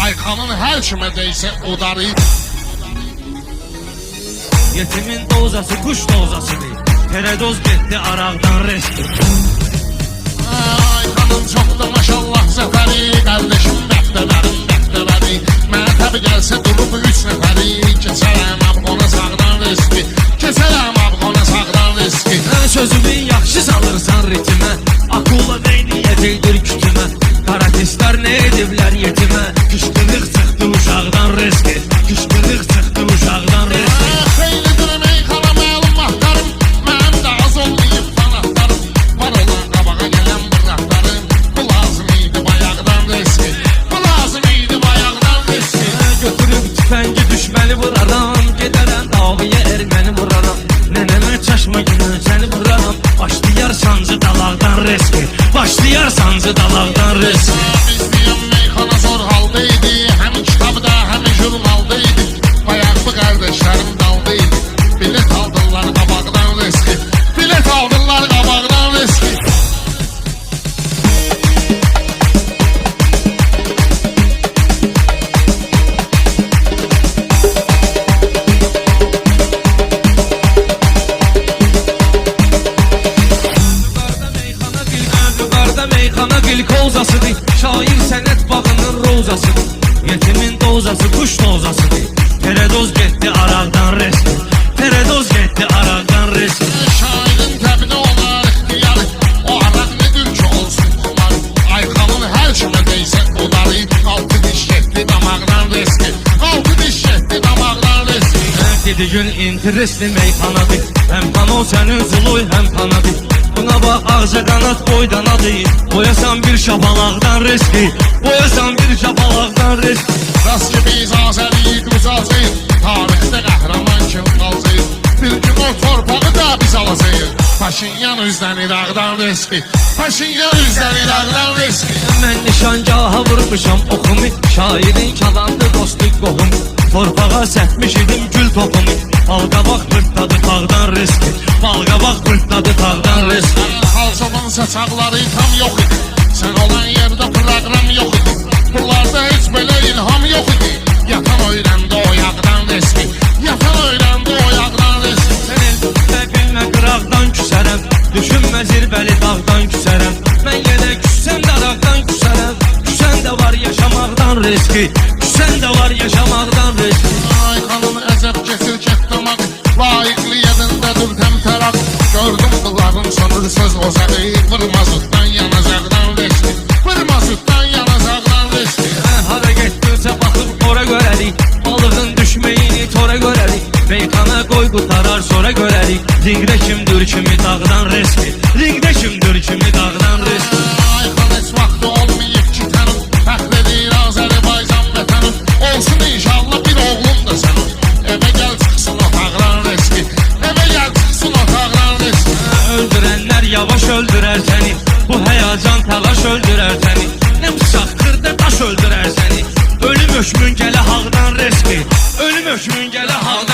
Ayxanın hər kimə deysə udarı. Yetimin dozası kuş dozasıdır. Teredoz getdi araqdan reski. Ayxanın çoxdur maşallah zəfəri. Qardeşim dəftəbərim dəftəbəri. Mənə təbi gəlsə durub 3 nəfəri. Keçərəm abqona sağdan riski. Keçərəm abqona sağdan riski. Sözümü yaxşı salırsan ritmə. Akula neyniyyəcəkdir kütümə. Karatistlər nə ediblər yetimə. Kışqırıq çıxdı uşaqdan riski. Kışqırıq çıxdı uşaqdan riski. Xeylidir meyxana məlum vaxtlarım. Mənim də az olmayıb fanatlarım. Var olan qabağa gələn bıraqlarım. Bu lazım idi bayaqdan riski. Bu lazım idi bayaqdan riski. Götürüb tüfəngi düşməni vuraram. Gedərəm davaya erməni vuraram. Nənəmə çaşma günə səni vuraram. Başlayar sancı dalaqdan riski. Başlayar sancı dalaqdan riski. Biz deyəm meyxana zor haldaydı. Həm kitabda həm jurnaldaydı. Bayaq bu qardeşlərim daldaydı. Bilet aldılar qabaqdan riski. Bilet aldılar qabaqdan riski. Meyxana gül kozasıdır. Şair sənət bağının rozasıdır. Yetimin dozası kuş dozasıdır. Teredoz getdi araqdan reski. Teredoz getdi araqdan reski. Şairin təbini olar ixtiyarı. O araq nedir ki olsun kumar. Ayxanın hər kimə deysə udarı. Altı diş getdi damaqdan riski. Altı diş getdi damaqdan riski. Dedi gün interesli meyxanadır. Həm pano sənin zuluy həm panadır. Buna bax ağca qanat boydanadır. Boyasan bir şapalaqdan riski. Boyasan bir şapalaqdan riski. Rast ki biz Azəriyik uzacıyıq. Tarixdə qəhrəman kim qalcıyıq. Bir gün o torpağı da biz alacağıq. Paşinyan üzdən İraqdan riski. Paşinyan üzdən İraqdan riski. Mən nişangaha vurmuşam oxumu. Şairin kalandı dostu qohumu. Torpağa sətmiş idim gül topumu. Balqabaq pırtladı tağdan riski. Balqabaq pırtladı tağdan riski. Halçoban saçaqları tam yox idi. Sən olan yerdə proqram yox idi. Bunlarda heç belə ilham yox idi. Yatan öyrəndi o yaqdan riski. Yatan öyrəndi o yaqdan riski. Sən elbətə bilmə qıraqdan küsərəm. Düşünmə zirvəli dağdan küsərəm. Mən yenə küssəm daraqdan küsərəm. Küsən də var yaşamaqdan riski. Küsən də var yaşamaqdan riski. Ayxanın əzəb keçir kətdamaq. Layiqli yedindədir təmtəraq. Gördüm bunların sanır söz ozağı. Vırmazıqdan yanacaqdan riski. Vırmazıqdan yanacaqdan riski. Hara getdirsə baxıb ora görərik. Balığın düşməyini tora görərik. Meyxana qoy qutarar sonra görərik. Ringdə kimdir kimi dağdan riski. Ringdə kimdir kimi dağdan riski. Ayxan heç vaxtı olmayıb ki tanım. Fəxr edir Azərbaycan vətənim. Olsun inşallah bir oğlum da sənin. Evə gəl çıxsın otaqdan riski. Evə gəl çıxsın otaqdan riski. Öldürənlər yavaş öldürər səni. Bu həyacan təlaş öldürər səni. Nə bıçaq xırda daş öldürər səni. Ölüm hökmün gələ haqdan riski. Ölüm hökmün gələ haqdan